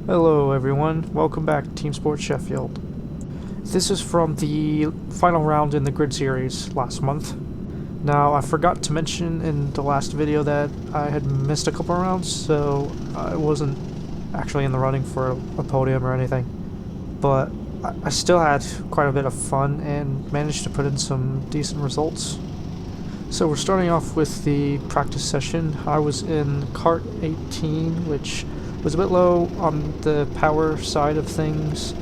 Hello everyone, welcome back to TeamSport Sheffield. This is from the final round in the grid series last month. Now, I forgot to mention in the last video that I had missed a couple rounds, so I wasn't actually in the running for a podium or anything. But I still had quite a bit of fun and managed to put in some decent results. So we're starting off with the practice session. I was in kart 18, which was a bit low on the power side of things.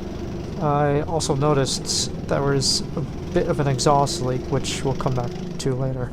I also noticed there was a bit of an exhaust leak, which we'll come back to later.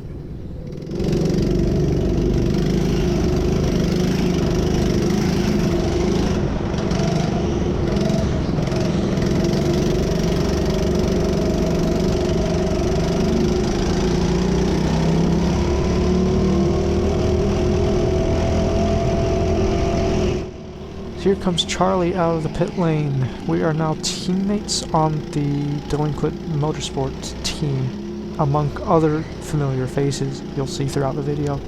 Here comes Charlie out of the pit lane. We are now teammates on the Delinquent Motorsport team, among other familiar faces you'll see throughout the video.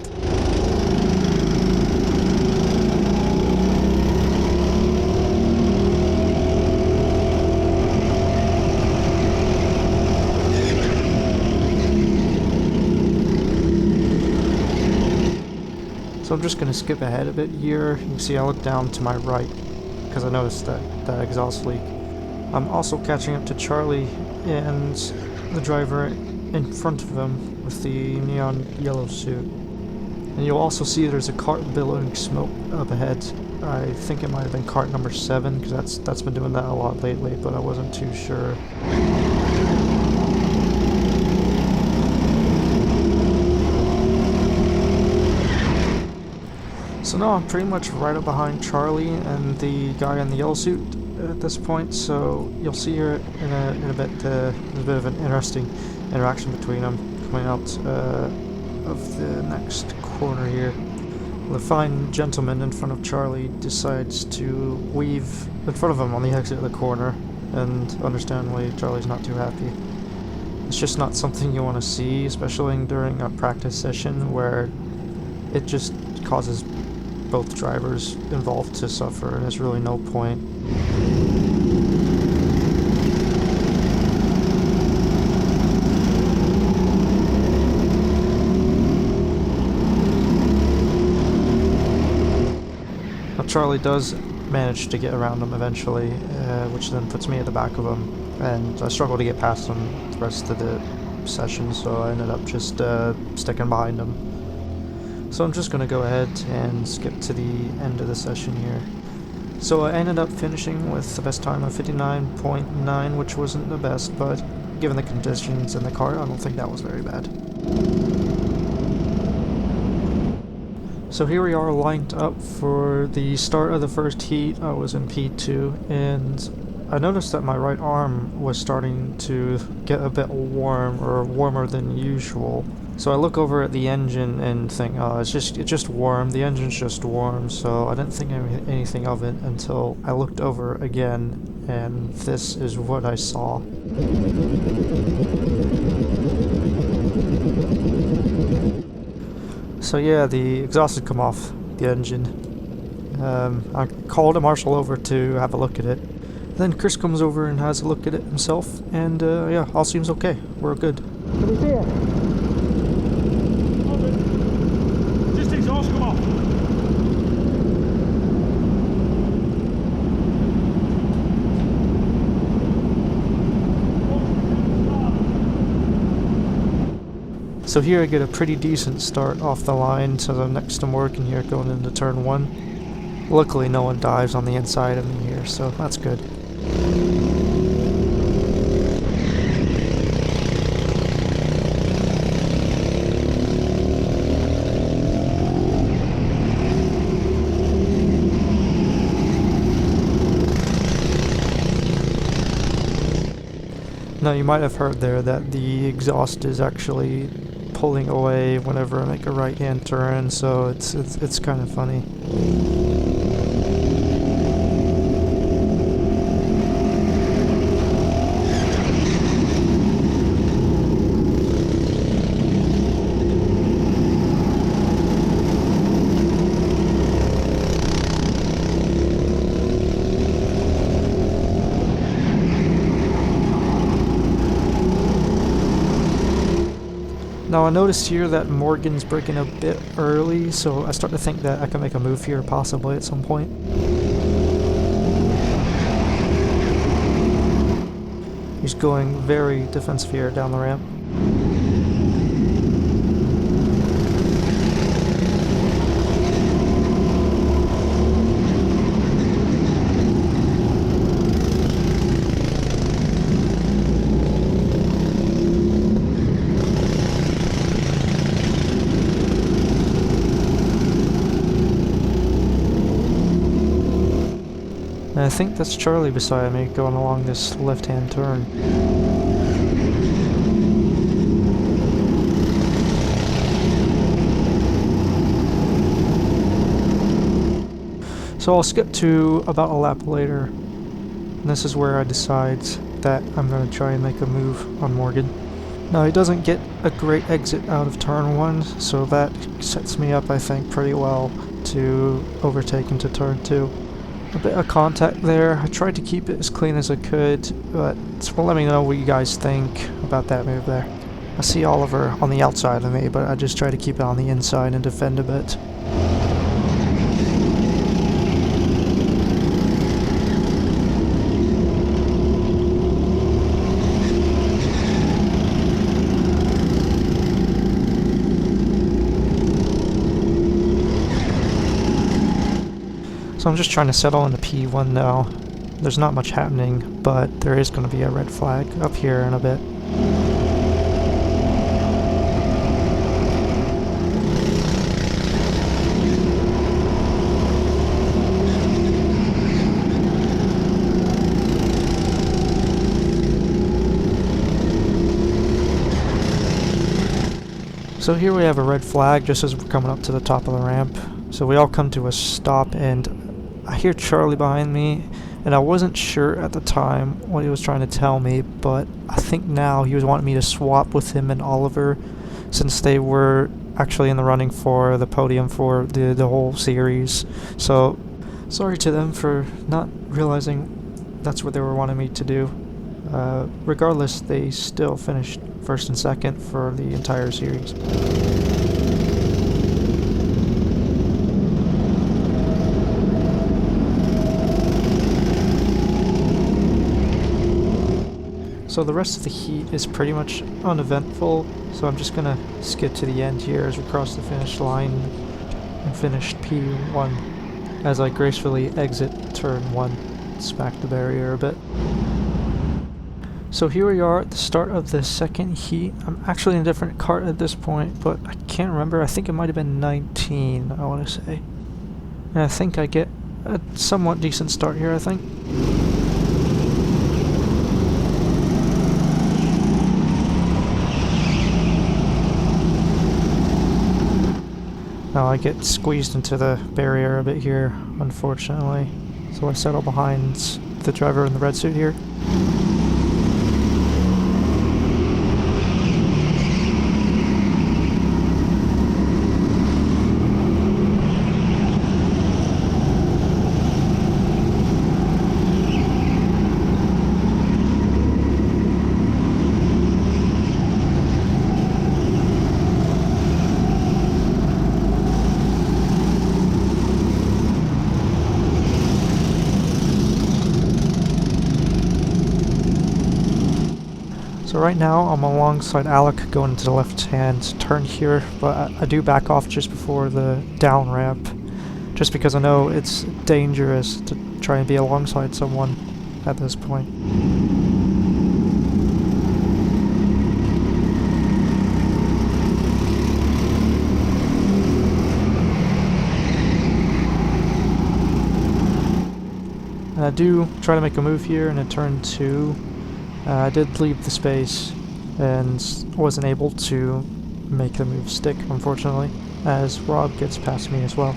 So I'm just going to skip ahead a bit here. You can see I look down to my right because I noticed that exhaust leak. I'm also catching up to Charlie and the driver in front of him with the neon yellow suit. And you'll also see there's a cart billowing smoke up ahead. I think it might have been cart number 7 because that's been doing that a lot lately, but I wasn't too sure. So now I'm pretty much right up behind Charlie and the guy in the yellow suit at this point, so you'll see here in a bit there's a bit of an interesting interaction between them coming out of the next corner here. The fine gentleman in front of Charlie decides to weave in front of him on the exit of the corner, and understandably Charlie's not too happy. It's just not something you want to see, especially during a practice session where it just causes both drivers involved to suffer, and there's really no point. Now Charlie does manage to get around him eventually, which then puts me at the back of him, and I struggle to get past him the rest of the session, so I ended up just sticking behind him. So I'm just going to go ahead and skip to the end of the session here. So I ended up finishing with the best time of 59.9, which wasn't the best, but given the conditions in the car, I don't think that was very bad. So here we are lined up for the start of the first heat. I was in P2, and I noticed that my right arm was starting to get a bit warm, or warmer than usual. So I look over at the engine and think, oh, it's just warm. The engine's just warm. So I didn't think anything of it until I looked over again, and this is what I saw. So yeah, the exhaust had come off the engine. I called a marshal over to have a look at it. Then Chris comes over and has a look at it himself, and yeah, all seems okay. We're good. Can we see it? Just exhaust come off. So here I get a pretty decent start off the line, so the next I'm working here going into turn 1. Luckily no one dives on the inside of me here, so that's good. Now you might have heard there that the exhaust is actually pulling away whenever I make a right-hand turn, so it's kind of funny. Now I noticed here that Morgan's braking a bit early, so I start to think that I can make a move here possibly at some point. He's going very defensive here down the ramp. And I think that's Charlie beside me going along this left-hand turn. So I'll skip to about a lap later. And this is where I decide that I'm going to try and make a move on Morgan. Now he doesn't get a great exit out of turn 1, so that sets me up I think pretty well to overtake into turn 2. A bit of contact there. I tried to keep it as clean as I could, but let me know what you guys think about that move there. I see Oliver on the outside of me, but I just try to keep it on the inside and defend a bit. So I'm just trying to settle into P1 now. There's not much happening, but there is going to be a red flag up here in a bit. So here we have a red flag just as we're coming up to the top of the ramp. So we all come to a stop and I hear Charlie behind me, and I wasn't sure at the time what he was trying to tell me, but I think now he was wanting me to swap with him and Oliver since they were actually in the running for the podium for the whole series. So sorry to them for not realizing that's what they were wanting me to do. Regardless, they still finished first and second for the entire series. So the rest of the heat is pretty much uneventful, so I'm just gonna skip to the end here as we cross the finish line and finish P1 as I gracefully exit turn 1, smack the barrier a bit. So here we are at the start of the second heat. I'm actually in a different kart at this point, but I can't remember. I think it might have been 19, I want to say. And I think I get a somewhat decent start here, I think. Now I get squeezed into the barrier a bit here, unfortunately. So I settle behind the driver in the red suit here. So right now I'm alongside Alec going into the left-hand turn here, but I do back off just before the down ramp, just because I know it's dangerous to try and be alongside someone at this point. And I do try to make a move here in a turn 2. I did leave the space and wasn't able to make the move stick, unfortunately, as Rob gets past me as well.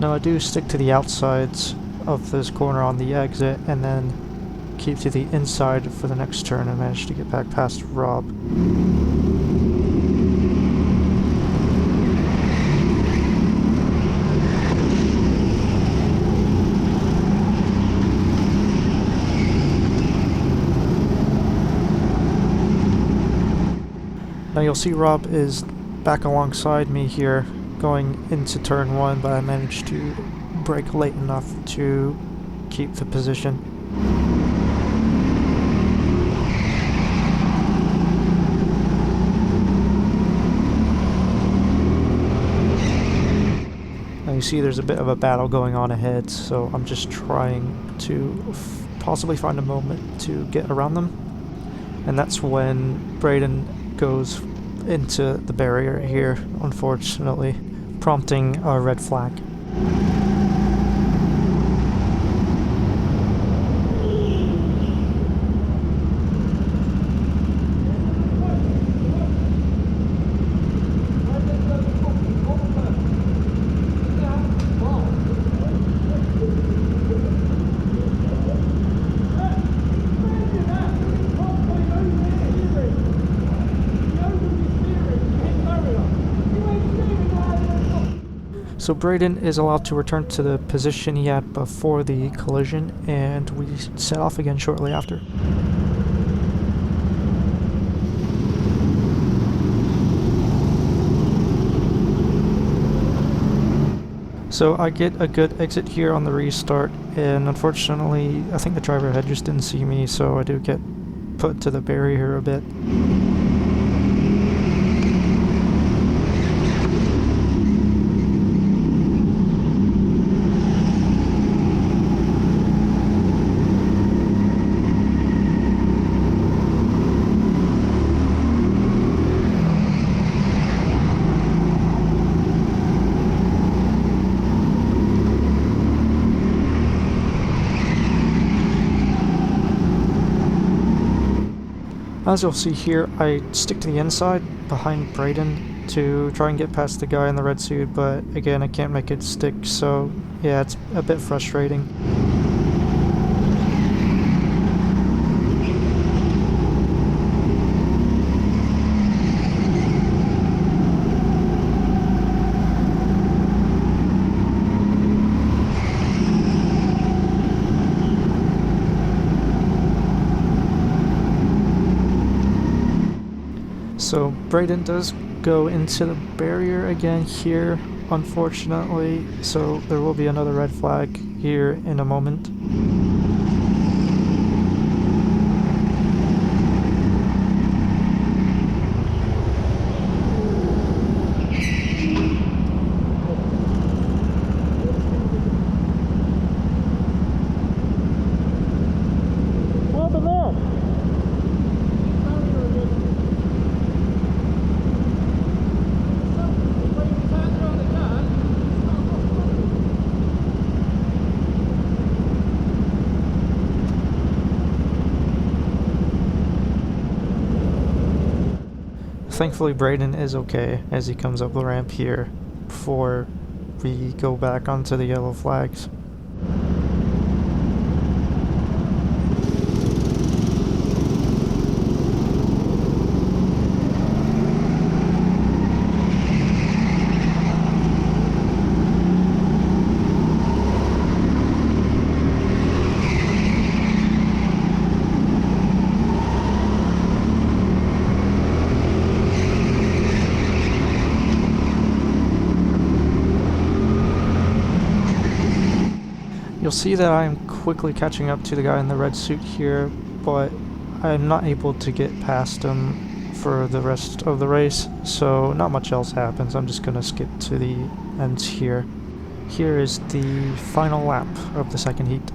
Now I do stick to the outsides of this corner on the exit, and then keep to the inside for the next turn and manage to get back past Rob. Now you'll see Rob is back alongside me here going into turn 1, but I managed to brake late enough to keep the position. Now you see there's a bit of a battle going on ahead, so I'm just trying to possibly find a moment to get around them. And that's when Braden goes into the barrier here, unfortunately, prompting a red flag. So Braden is allowed to return to the position he had before the collision, and we set off again shortly after. So I get a good exit here on the restart, and unfortunately I think the driver ahead just didn't see me, so I do get put to the barrier a bit. As you'll see here, I stick to the inside behind Braden to try and get past the guy in the red suit, but again, I can't make it stick, so yeah, it's a bit frustrating. So Braden does go into the barrier again here, unfortunately, so there will be another red flag here in a moment. What happened there? Thankfully Braden is okay as he comes up the ramp here before we go back onto the yellow flags. You'll see that I'm quickly catching up to the guy in the red suit here, but I'm not able to get past him for the rest of the race, so not much else happens. I'm just gonna skip to the ends here. Here is the final lap of the second heat.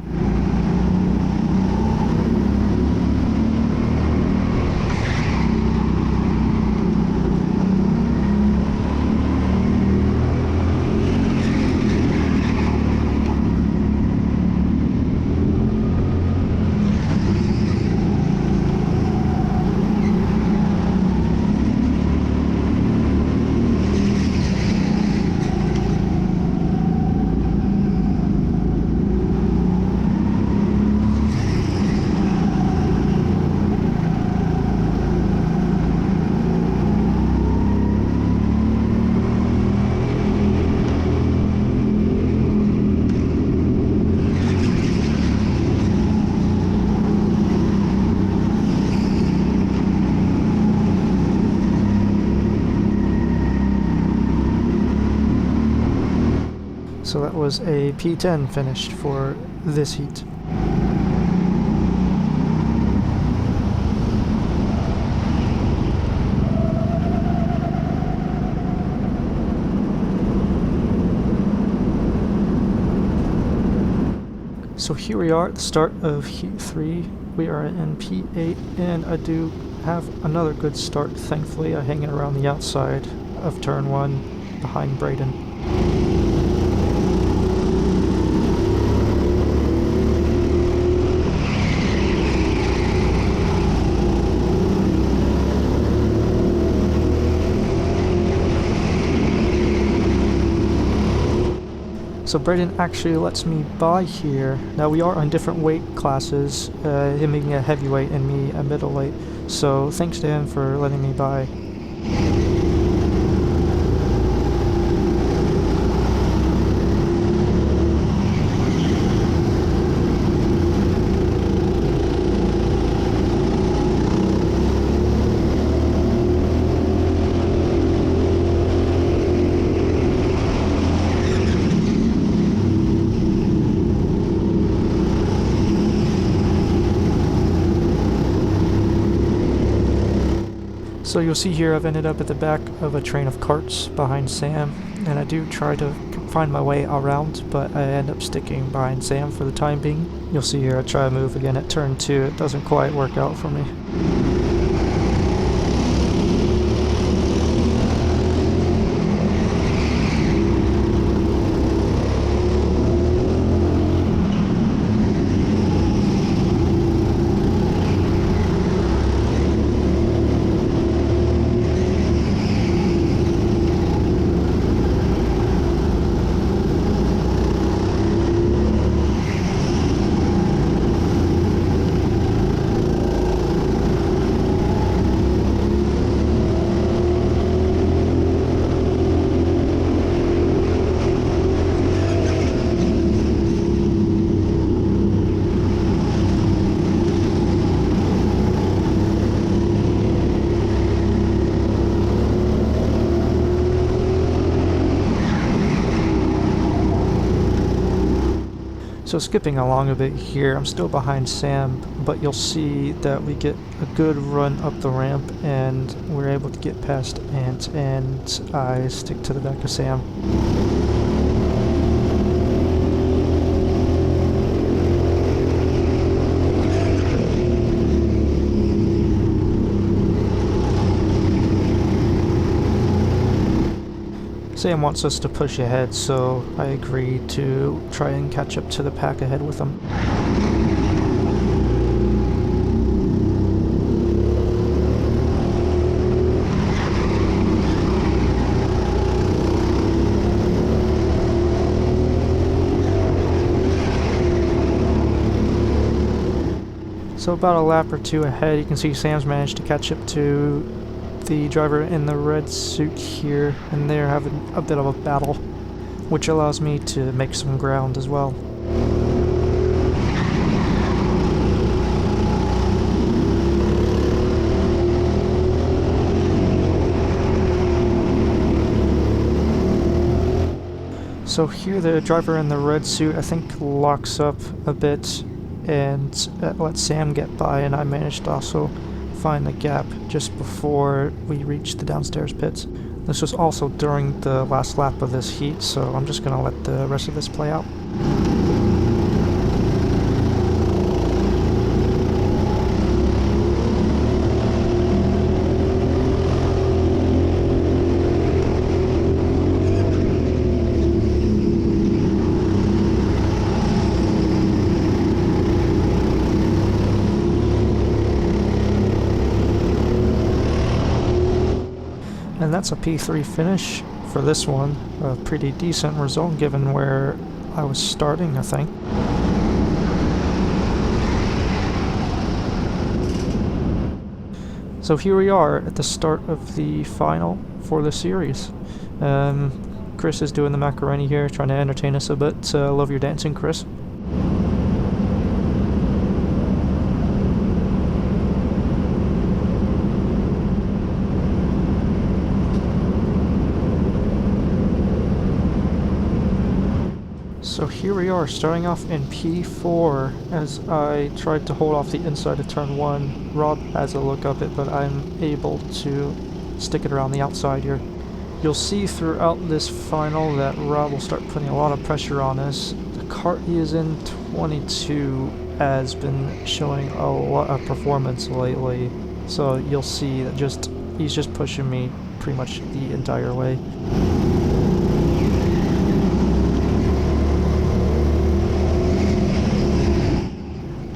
So that was a P10 finished for this heat. So here we are at the start of Heat 3. We are in P8, and I do have another good start, thankfully. I'm hanging around the outside of turn 1 behind Braden. So Braden actually lets me by here. Now we are on different weight classes, him being a heavyweight and me a middleweight, so thanks to him for letting me by. So you'll see here I've ended up at the back of a train of carts behind Sam, and I do try to find my way around, but I end up sticking behind Sam for the time being. You'll see here I try to move again at turn 2, it doesn't quite work out for me. So skipping along a bit here, I'm still behind Sam, but you'll see that we get a good run up the ramp and we're able to get past Ant, and I stick to the back of Sam. Sam wants us to push ahead, so I agree to try and catch up to the pack ahead with him. So about a lap or two ahead, you can see Sam's managed to catch up to the driver in the red suit here, and they're having a bit of a battle, which allows me to make some ground as well. So here the driver in the red suit I think locks up a bit and lets Sam get by, and I managed to also find the gap just before we reached the downstairs pits. This was also during the last lap of this heat, so I'm just going to let the rest of this play out. And that's a P3 finish for this one. A pretty decent result given where I was starting, I think. So here we are at the start of the final for the series. Chris is doing the macaroni here, trying to entertain us a bit. Love your dancing, Chris. So here we are, starting off in P4 as I tried to hold off the inside of turn 1. Rob has a look of it, but I'm able to stick it around the outside here. You'll see throughout this final that Rob will start putting a lot of pressure on us. The kart he is in, 22, has been showing a lot of performance lately, so you'll see that he's just pushing me pretty much the entire way.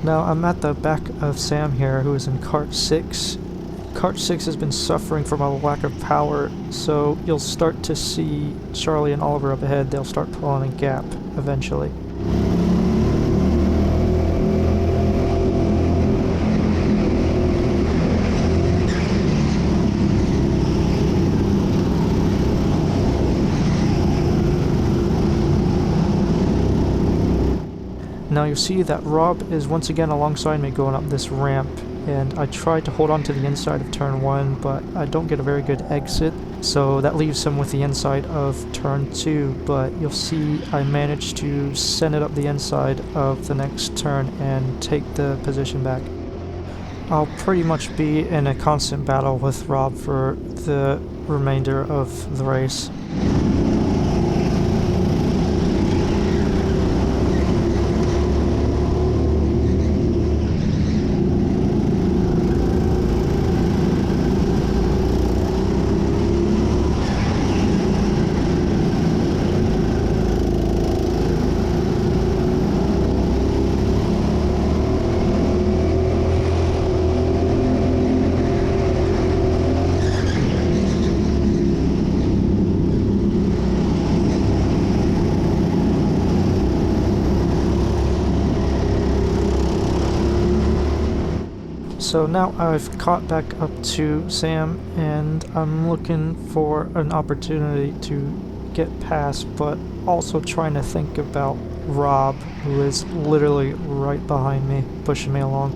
Now I'm at the back of Sam here, who is in kart 6. Kart 6 has been suffering from a lack of power, so you'll start to see Charlie and Oliver up ahead. They'll start pulling a gap eventually. Now you see that Rob is once again alongside me going up this ramp, and I try to hold on to the inside of turn 1, but I don't get a very good exit, so that leaves him with the inside of turn 2, but you'll see I managed to send it up the inside of the next turn and take the position back. I'll pretty much be in a constant battle with Rob for the remainder of the race. So now I've caught back up to Sam, and I'm looking for an opportunity to get past, but also trying to think about Rob, who is literally right behind me, pushing me along.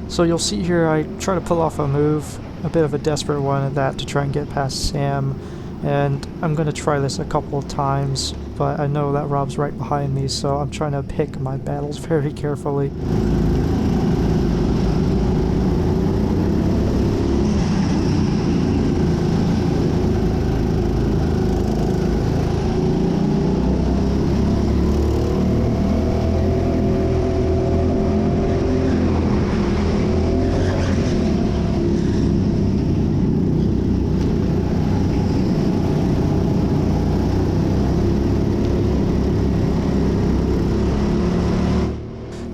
So you'll see here I try to pull off a move, a bit of a desperate one at that, to try and get past Sam, and I'm going to try this a couple of times, but I know that Rob's right behind me, so I'm trying to pick my battles very carefully.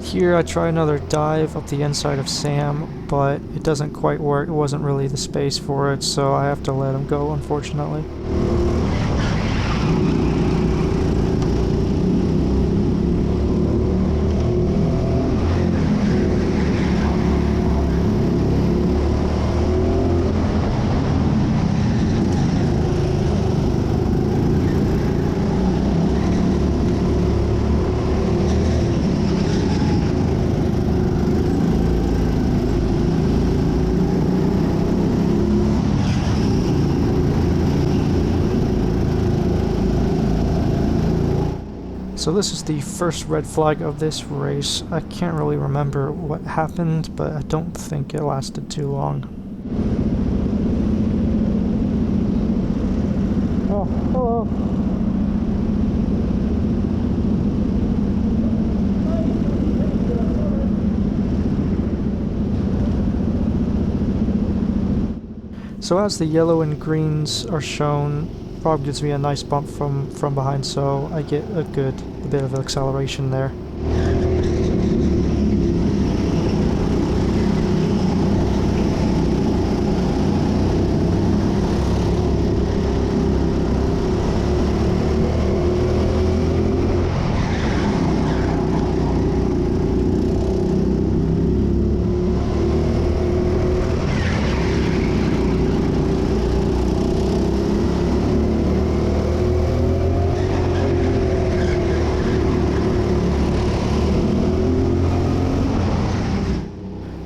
Here I try another dive up the inside of Sam, but it doesn't quite work. It wasn't really the space for it, so I have to let him go, unfortunately. So this is the first red flag of this race. I can't really remember what happened, but I don't think it lasted too long. Oh, hello. So as the yellow and greens are shown, Rob gives me a nice bump from behind, so I get a bit of acceleration there.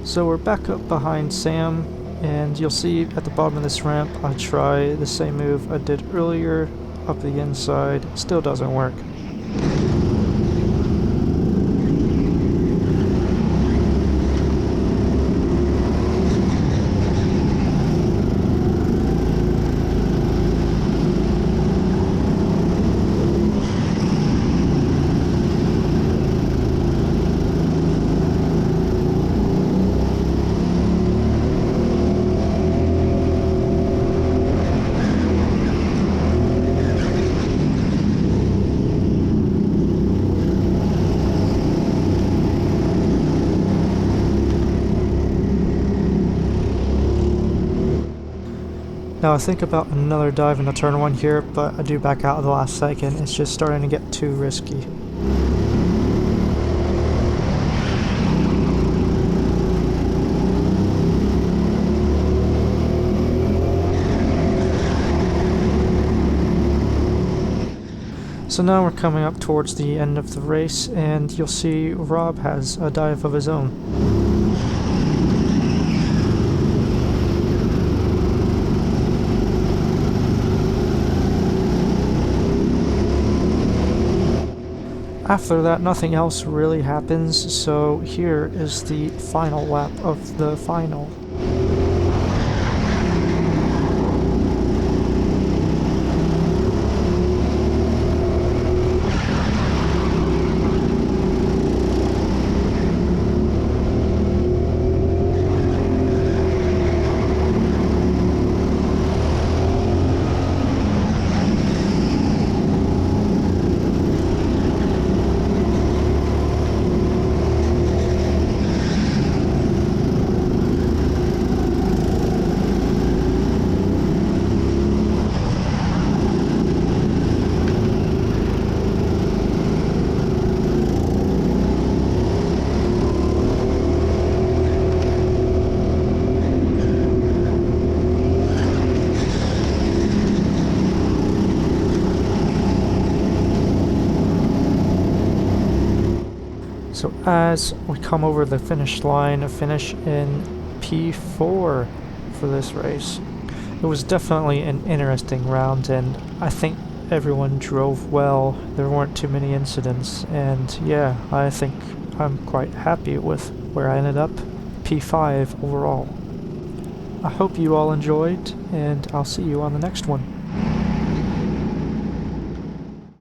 So we're back up behind Sam, and you'll see at the bottom of this ramp I try the same move I did earlier up the inside. Still doesn't work. Now I think about another dive into turn 1 here, but I do back out at the last second. It's just starting to get too risky. So now we're coming up towards the end of the race, and you'll see Rob has a dive of his own. After that, nothing else really happens, so here is the final lap of the final. So as we come over the finish line, I finish in P4 for this race. It was definitely an interesting round, and I think everyone drove well. There weren't too many incidents, and yeah, I think I'm quite happy with where I ended up. P5 overall. I hope you all enjoyed, and I'll see you on the next one.